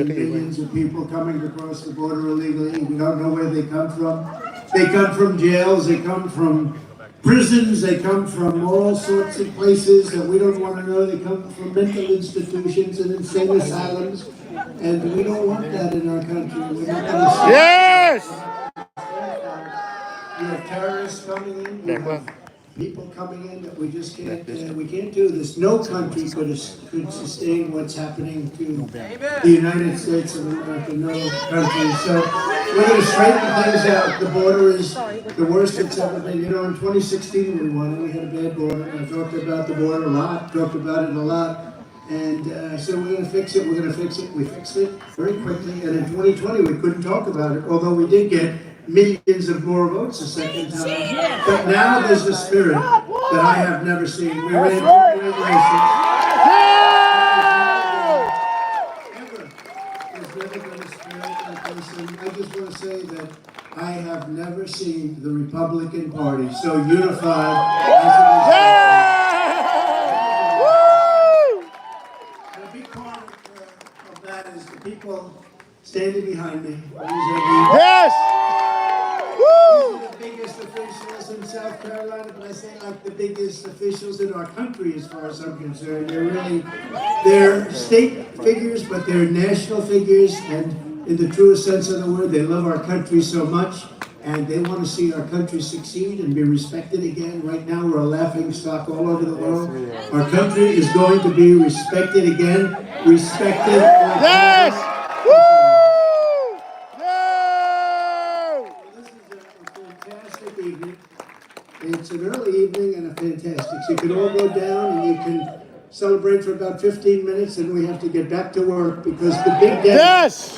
seeing millions of people coming across the border illegally. We don't know where they come from. They come from jails, they come from prisons, they come from all sorts of places that we don't want to know. They come from mental institutions and insane asylums. And we don't want that in our country. We're not going to see Yes! You have terrorists coming in, you have people coming in that we just can't, we can't do this. No country could sustain what's happening to the United States of America, no country. So we're going to straighten things out. The border is the worst it's ever been. You know, in 2016 we won and we had a bad border. And I talked about the border a lot, talked about it a lot. And I said, we're going to fix it, we're going to fix it. We fixed it very quickly. And in 2020 we couldn't talk about it, although we did get millions of more votes a second time. But now there's a spirit that I have never seen. We ran two regulations. There's never been a spirit like this. And I just want to say that I have never seen the Republican Party so unified as it is. And a big part of that is the people standing behind me. Yes! The biggest officials in South Carolina, but I say like the biggest officials in our country as far as I'm concerned. They're state figures, but they're national figures, and in the truest sense of the word, they love our country so much, and they want to see our country succeed and be respected again. Right now, we're a laughing stock all over the world. Our country is going to be respected again, respected. Yes! Evening. It's an early evening and a fantastic. So you can all go down and you can celebrate for about 15 minutes, and we have to get back to work because the big day,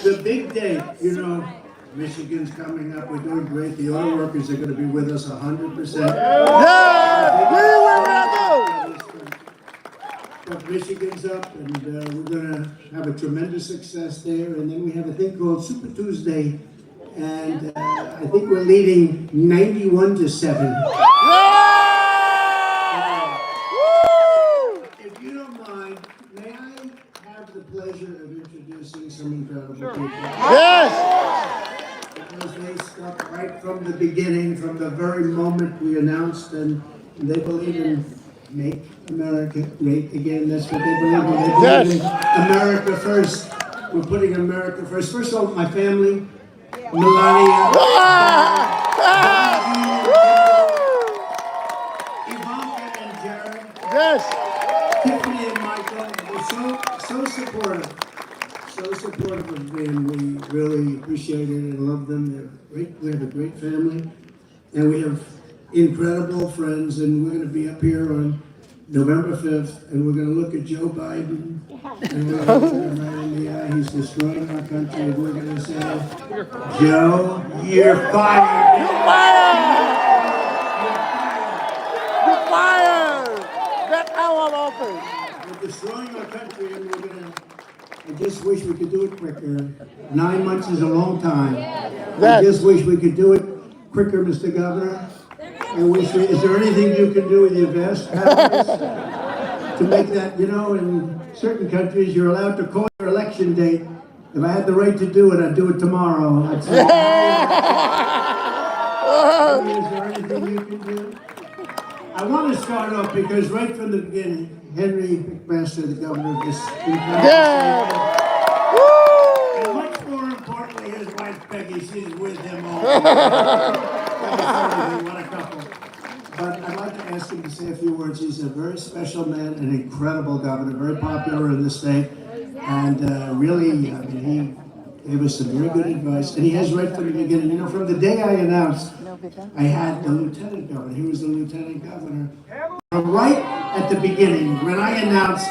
the big day, you know, Michigan's coming up. We're doing great. The auto workers are going to be with us 100%. But Michigan's up, and we're going to have a tremendous success there. And then we have a thing called Super Tuesday. And I think we're leading 91-7. If you don't mind, may I have the pleasure of introducing some incredible people? Yes! Because they stuck right from the beginning, from the very moment we announced, and they believe in make America great again. That's what they believe in. They believe in America first. We're putting America first. First of all, my family. Melania, Ivanka and Jared, Tiffany and Michael, were so supportive of me, and we really appreciate it and love them. They're great. We have a great family, and we have incredible friends, and we're going to be up here on November 5th, and we're going to look at Joe Biden, and we're going to look him right in the eye. He's destroying our country, and we're going to say, Joe, you're fired! You're fired! You're fired! Get our office! We're destroying our country, and we're going to... I just wish we could do it quicker. 9 months is a long time. I just wish we could do it quicker, Mr. Governor. Is there anything you can do with your vest to make that, you know, in certain countries you're allowed to call your election date. If I had the right to do it, I'd do it tomorrow. I'd say, is there anything you can do? I want to start off because right from the beginning, Henry McMaster, the governor of this state, and much more importantly, his wife Peggy, she's with him all the time. What a couple. But I'd like to ask him to say a few words. He's a very special man, an incredible governor, very popular in the state, and really, I mean, he gave us some very good advice. And he has right from the beginning. You know, from the day I announced, I had the lieutenant governor. He was the lieutenant governor. Right at the beginning, when I announced,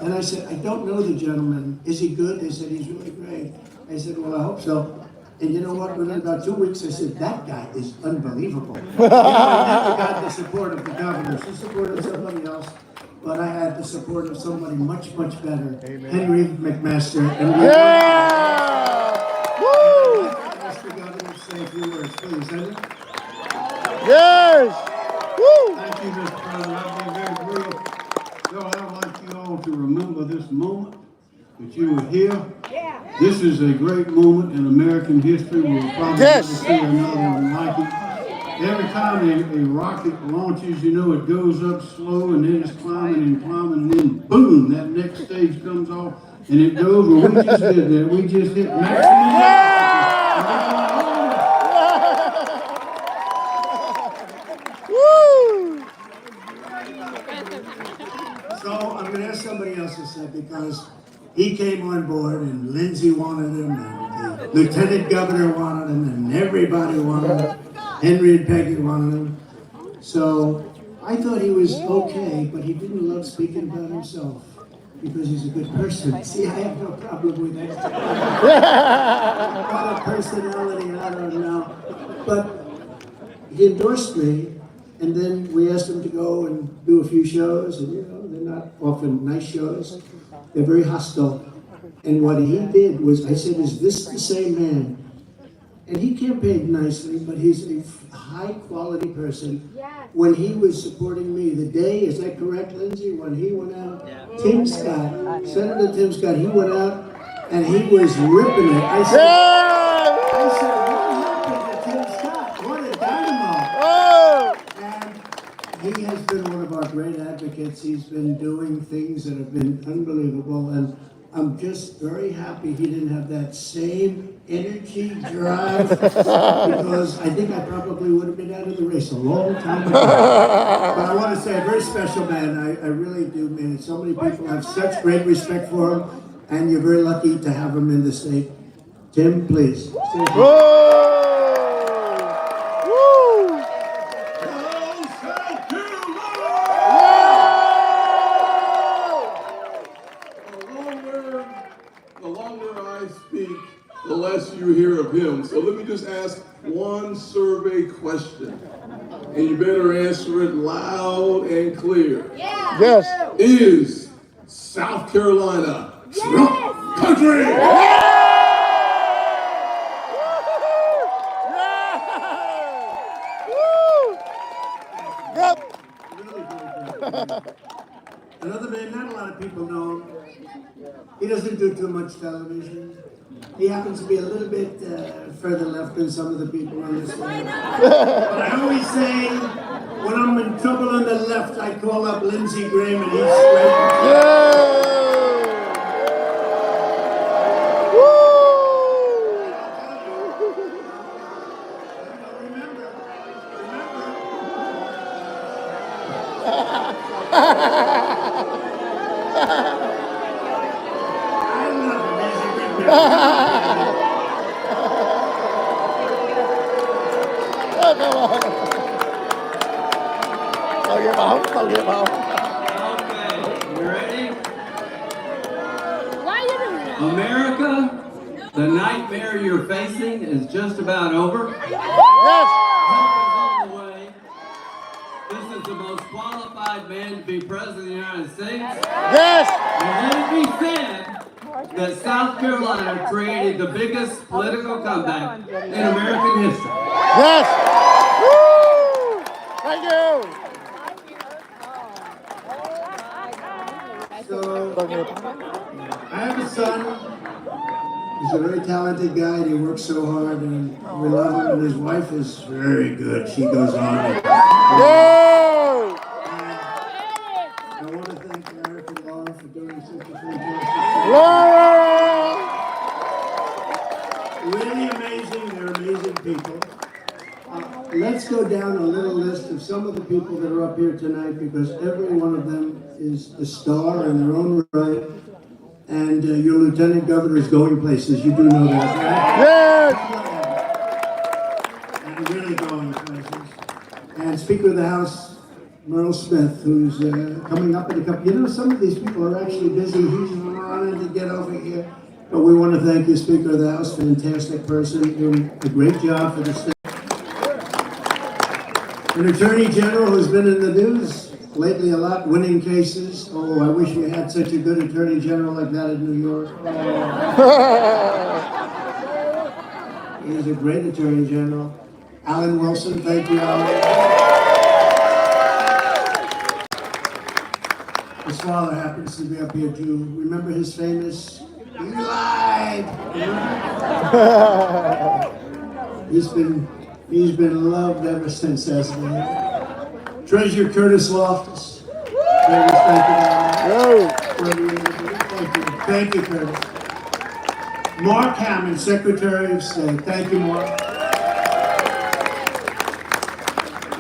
and I said, I don't know the gentleman. Is he good? They said, he's really great. I said, well, I hope so. And you know what? Within about 2 weeks, I said, that guy is unbelievable. You know, I never got the support of the governor. She supported somebody else, but I had the support of somebody much, much better. Amen. Henry McMaster. And we Woo! I'd like to ask the governor to say a few words, please, Henry. Yes! Woo! Thank you, Mr. President. I've been very brief. So I'd like you all to remember this moment that you were here. This is a great moment in American history. We'll probably Yes. never see another one like it. Every time a rocket launches, you know, it goes up slow and then it's climbing and climbing, and then boom, that next stage comes off and it goes. Well, we just did that. We just hit maximum velocity. Woo! So I'm going to ask somebody else to say, because he came on board and Lindsay wanted him and the lieutenant governor wanted him and everybody wanted him. Henry and Peggy wanted him. So I thought he was okay, but he didn't love speaking about himself because he's a good person. See, I have no problem with that. What a personality, I don't know. But he endorsed me, and then we asked him to go and do a few shows, and you know, they're not often nice shows. They're very hostile. And what he did was, I said, is this the same man? And he campaigned nicely, but he's a high-quality person. When he was supporting me, the day, is that correct, Lindsay? When he went out, Tim Scott, Senator Tim Scott, he went out and he was ripping it. I said, what happened to Tim Scott? What a dynamo! And he has been one of our great advocates. He's been doing things that have been unbelievable, and I'm just very happy he didn't have that same energy, drive, because I think I probably would have been out of the race a long time ago. But I want to say, a very special man. I really do mean it. So many people have such great respect for him, and you're very lucky to have him in the state. Tim, please. The longer I speak, the less you hear of him. So let me just ask one survey question. And you better answer it loud and clear. Yes. Is South Carolina Trump country? Yep. Another man, not a lot of people know him. He doesn't do too much television. He happens to be a little bit further left than some of the people on this side. But I always say, when I'm in trouble on the left, I call up Lindsey Graham and he's straight. Không nghiệp không? Okay, you ready? Why are you doing that? America, the nightmare you're facing is just about over. Yes. Help is on the way. This is the most qualified man to be president of the United States. Yes. And let it be said that South Carolina created the biggest political comeback in American history. Yes. Woo! Thank you. So, I have a son. He's a very talented guy, and he works so hard, and we love him. And his wife is very good. She goes on. And Yay! I want to thank Eric and Laura for doing such a fantastic Laura! job. Really amazing. They're amazing people. Let's go down a little list of some of the people that are up here tonight, because every one of them is a star in their own right. And your lieutenant governor is going places. You do know that, right? Yes! And really going places. And Speaker of the House, Merle Smith, who's coming up in a couple. You know, some of these people are actually busy. He's running to get over here. But we want to thank you, Speaker of the House. Fantastic person, doing a great job for the state. An Attorney General who's been in the news lately a lot, winning cases. Oh, I wish we had such a good Attorney General like that in New York. Oh. He's a great Attorney General. Alan Wilson, thank you, Alan. His father happens to be up here too. Remember his famous You lied. He's been loved ever since that day. Treasurer Curtis Loftus. Curtis, thank you. Thank you, Curtis. Mark Hammond, Secretary of State. Thank you, Mark.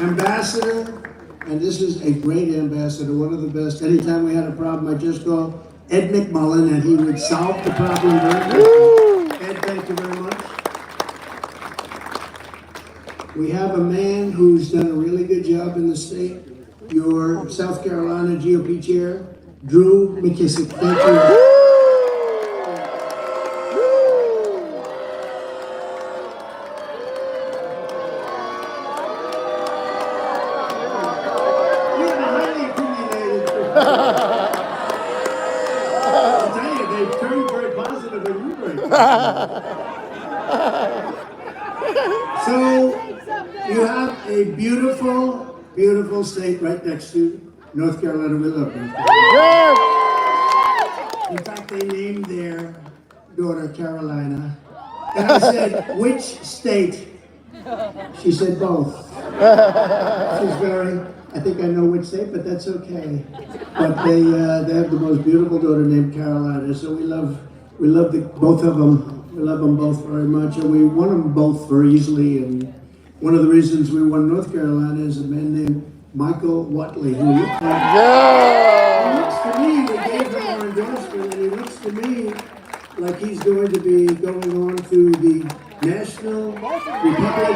Ambassador, and this is a great ambassador, one of the best. Anytime we had a problem, I just call Ed McMullen and he would solve the problem very quickly. Ed, thank you very much. We have a man who's done a really good job in the state. Your South Carolina GOP chair, Drew McKissick. Thank you. I'll tell you, they've turned very positive and you very positive. So, you have a beautiful, beautiful state right next to North Carolina. We love North Carolina. In fact, they named their daughter Carolina. And I said, which state? She said both. She's very, I think I know which state, but that's okay. But they have the most beautiful daughter named Carolina. So we love both of them. We love them both very much, and we won them both very easily. And one of the reasons we won North Carolina is a man named Michael Watley, who looked to me, we gave him our endorsement, and he looks to me like he's going to be going on to the National Republican Party.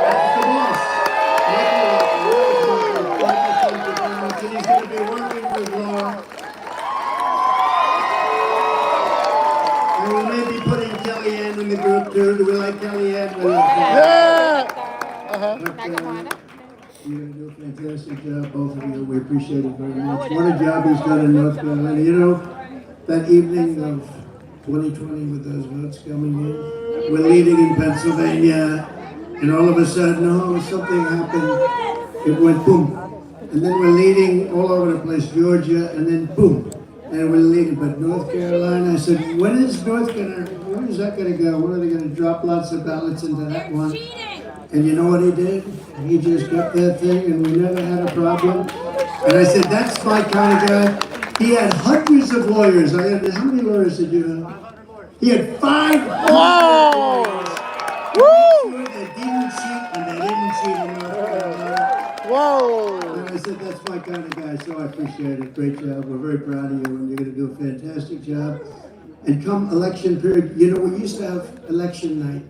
That's the boss. And he's going to be working with Laura. And we may be putting Kellyanne in the group too. Do we like Kellyanne? You're going to do a fantastic job, both of you. We appreciate it very much. What a job he's done in North Carolina. You know, that evening of 2020 with those votes coming in, we're leading in Pennsylvania, and all of a sudden, something happened. It went boom. And then we're leading all over the place, Georgia, and then boom. And we're leading, but North Carolina, I said, when is that going to go? When are they going to drop lots of ballots into that one? And you know what he did? He just kept that thing, and we never had a problem. And I said, that's my kind of guy. He had hundreds of lawyers. How many lawyers did you have? He had 500 lawyers. Woo! They didn't cheat, and they didn't cheat in North Carolina. Whoa! And I said, that's my kind of guy, so I appreciate it. Great job. We're very proud of you, and you're going to do a fantastic job. And come election period, you know, we used to have election night.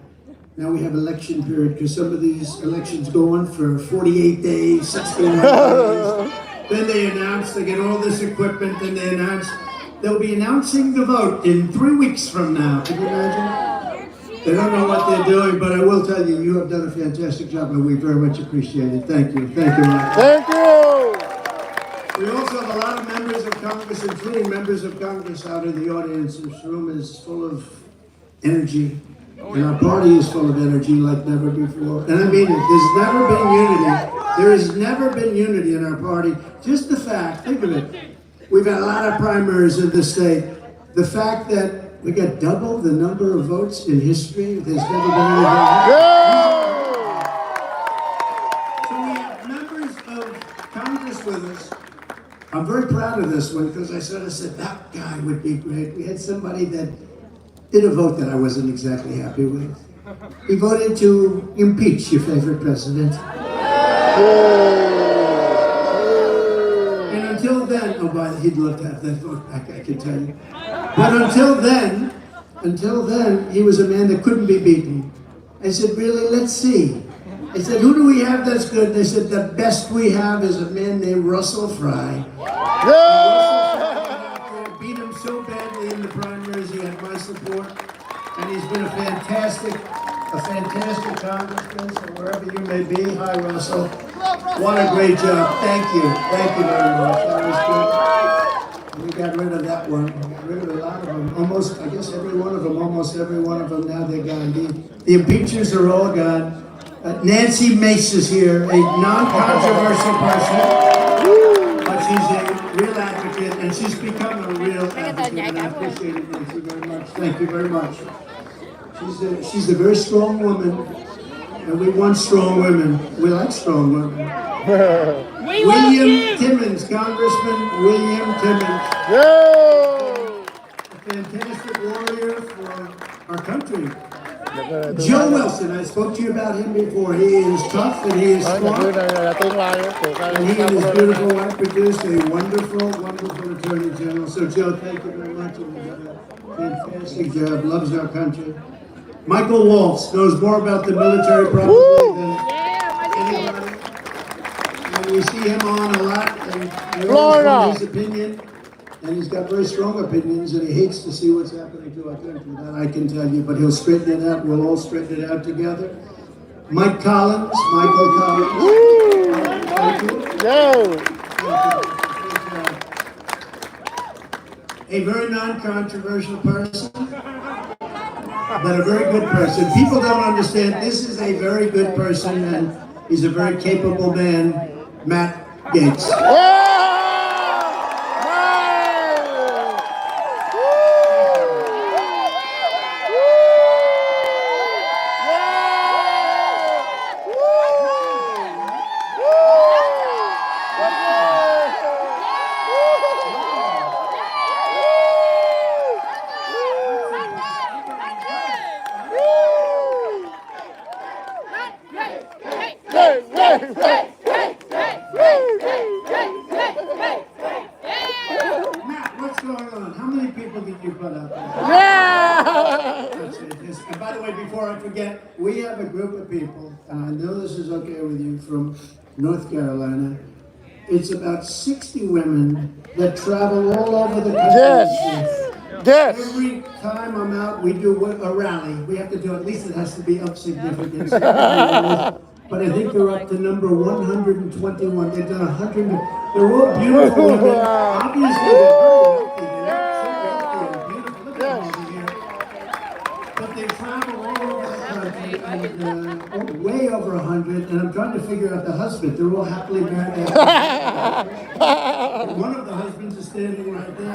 Now we have election period because some of these elections go on for 48 days, 61 days. Then they announce, they get all this equipment, and they announce, they'll be announcing the vote in 3 weeks from now. Can you imagine? They don't know what they're doing, but I will tell you, you have done a fantastic job, and we very much appreciate it. Thank you. Thank you, Mike. Thank you! We also have a lot of members of Congress, including members of Congress out in the audience. This room is full of energy. And our party is full of energy like never before. And I mean it, there's never been unity. There has never been unity in our party. Just the fact, think of it, we've had a lot of primaries in the state. The fact that we got double the number of votes in history, there's never been anything. So we have members of Congress with us. I'm very proud of this one because I said that guy would be great. We had somebody that did a vote that I wasn't exactly happy with. He voted to impeach your favorite president. And until then, he'd love to have that vote back, I can tell you. But until then, he was a man that couldn't be beaten. I said, really, let's see. I said, who do we have that's good? They said, the best we have is a man named Russell Fry. Beat him so badly in the primaries, he had my support, and he's been a fantastic congressman, so wherever you may be. Hi, Russell. What a great job. Thank you very much. That was good. We got rid of that one. We got rid of a lot of them. Almost every one of them, now they're gone. The impeachers are all gone. Nancy Mace is here, a non-controversial person. But she's a real advocate, and she's become a real advocate, and I appreciate it, Nancy, very much. Thank you very much. She's a very strong woman, and we want strong women. We like strong women. William Timmons, Congressman William Timmons. Yo! A fantastic warrior for our country. Joe Wilson, I spoke to you about him before. He is tough and he is smart. And he and his beautiful wife produced a wonderful, wonderful Attorney General. So Joe, thank you very much. He did a fantastic job, loves our country. Michael Waltz knows more about the military probably than anybody. And we see him on a lot, and we always want his opinion. And he's got very strong opinions, and he hates to see what's happening to our country. That I can tell you, but he'll straighten it out. We'll all straighten it out together. Michael Collins. Thank you. A very non-controversial person, but a very good person. People don't understand. This is a very good person, and he's a very capable man, Matt Gaetz. Matt, what's going on? How many people did you put out there? That's it. Yes. And by the way, before I forget, we have a group of people, and I know this is okay with you, from North Carolina. It's about 60 women that travel all over the country. Every time I'm out, we do a rally. We have to do, at least it has to be of significance. But I think they're up to number 121. They've done 100. They're all beautiful women. Obviously, they're very wealthy. They're so wealthy and beautiful. Look at them over here. But they travel all over the country, and way over 100. And I'm trying to figure out the husband. They're all happily married. One of the husbands is standing right there.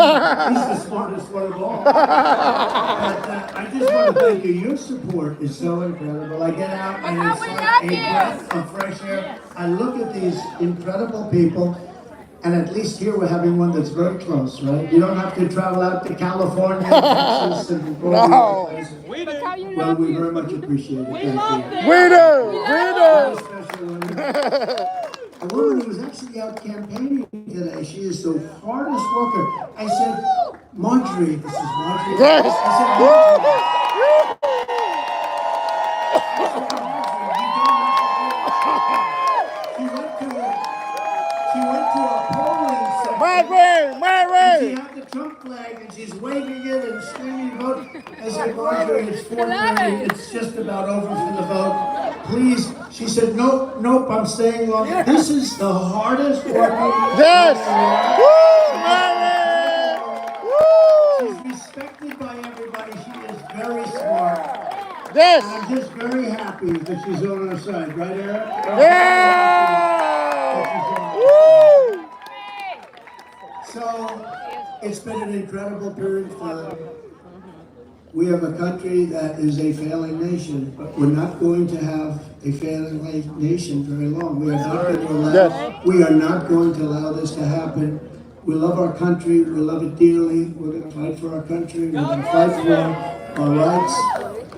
He's the smartest one of all. But I just want to thank you. Your support is so incredible. I get out and it's like a breath of fresh air. I look at these incredible people, and at least here we're having one that's very close, right? You don't have to travel out to California, Texas, and all these other places. Well, we very much appreciate it. Thank you. We do. A woman who was actually out campaigning today. She is the hardest worker. I said, Marjorie, this is Marjorie. Yes. I said, Marjorie. She went to a polling center. She had the Trump flag and she's waving it and screaming vote. I said, Marjorie, it's 4:30. It's just about over for the vote. Please. She said, nope, I'm staying longer. This is the hardest working. She's respected by everybody. She is very smart. And I'm just very happy that she's on our side, right, Eric? So, it's been an incredible period of time. We have a country that is a failing nation, but we're not going to have a failing nation very long. We are not going to allow this to happen. We love our country. We love it dearly. We're going to fight for our country. We're going to fight for our rights.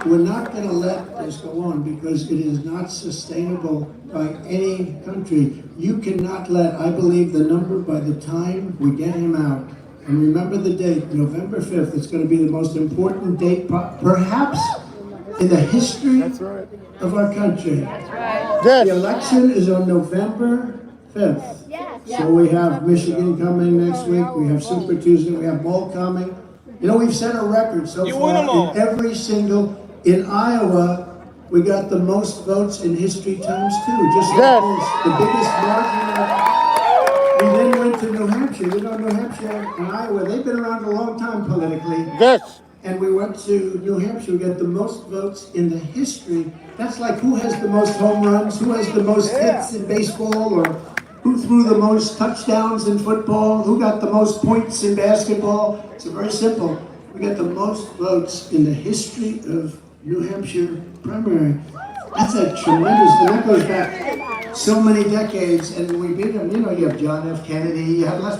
We're not going to let this go on because it is not sustainable by any country. You cannot let, I believe, the number by the time we get him out. And remember the date, November 5th. It's going to be the most important date, perhaps, in the history of our country. The election is on November 5th. So we have Michigan coming next week. We have Super Tuesday. We have Bowl coming. You know, we've set a record so far in every single. In Iowa, we got the most votes in history times two. Just like this, the biggest margin. We then went to New Hampshire. You know, New Hampshire and Iowa, they've been around a long time politically. And we went to New Hampshire. We got the most votes in the history. That's like who has the most home runs, who has the most hits in baseball, or who who threw the most touchdowns in football? Who got the most points in basketball? It's very simple. We got the most votes in the history of New Hampshire primary. That's a tremendous, and that goes back so many decades, and we beat them. You know, you have John F. Kennedy, you have a lot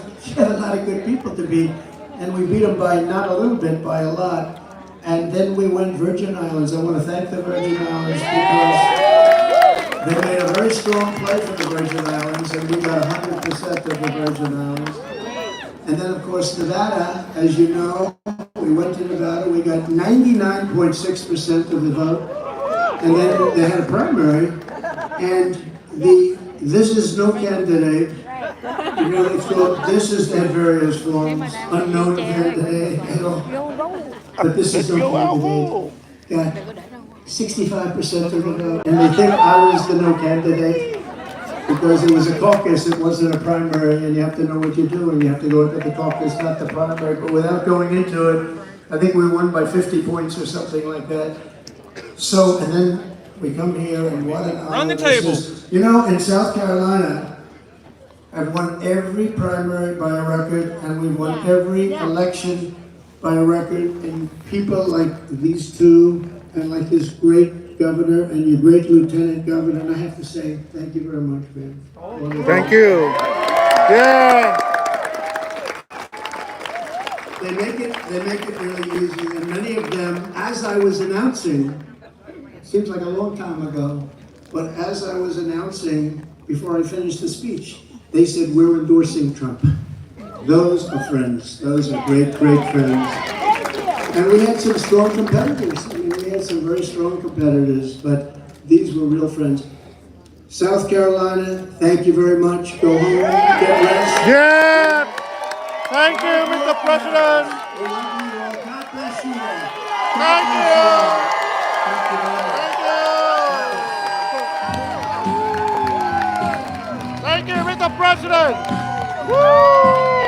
of good people to beat, and we beat them by not a little bit, by a lot. And then we went Virgin Islands. I want to thank the Virgin Islands because they made a very strong play for the Virgin Islands, and we got 100% of the Virgin Islands. And then, of course, Nevada, as you know, we went to Nevada, we got 99.6% of the vote. And then they had a primary, and this is no candidate. You know, it's called, this is, they had various forms, unknown candidate, you know. But this is no candidate. Got 65% of the vote. And they think I was the no candidate because it was a caucus, it wasn't a primary, and you have to know what you're doing. You have to go into the caucus, not the primary. But without going into it, I think we won by 50 points or something like that. So, and then we come here and what an honor. Run the table. You know, in South Carolina, I've won every primary by a record, and we've won every election by a record, and people like these two, and like this great governor, and your great lieutenant governor, and I have to say, thank you very much, man. Thank you. Yeah. They make it really easy, and many of them, as I was announcing, seems like a long time ago, but as I was announcing, before I finished the speech, they said, we're endorsing Trump. Those are friends. Those are great, great friends. And we had some strong competitors. I mean, we had some very strong competitors, but these were real friends. South Carolina, thank you very much. Go home, get rest. Yeah. Thank you, Mr. President. We love you all. God bless you all. Thank you. Thank you very much. Thank you, Mr. President. Woo!